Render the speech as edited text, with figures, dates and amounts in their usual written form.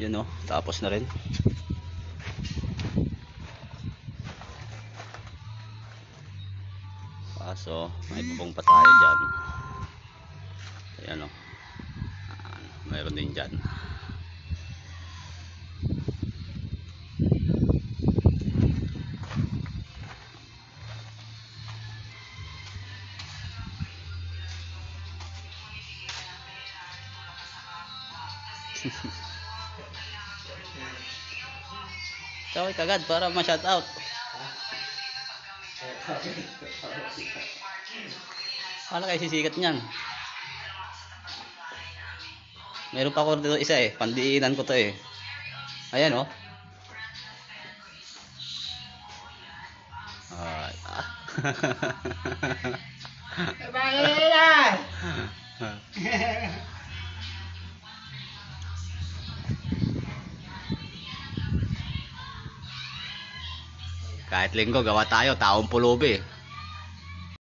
Yun o, tapos na rin. Kaso may bubong pa tayo dyan. Ayan o, mayroon din dyan. Kaway kagad para ma-shout out. Paano kayo sisikat niyan? Meron pa ako dito isa eh, pandiinan ko to eh. Ayan oh. Kahit linggo gawa tayo, taong pulubi.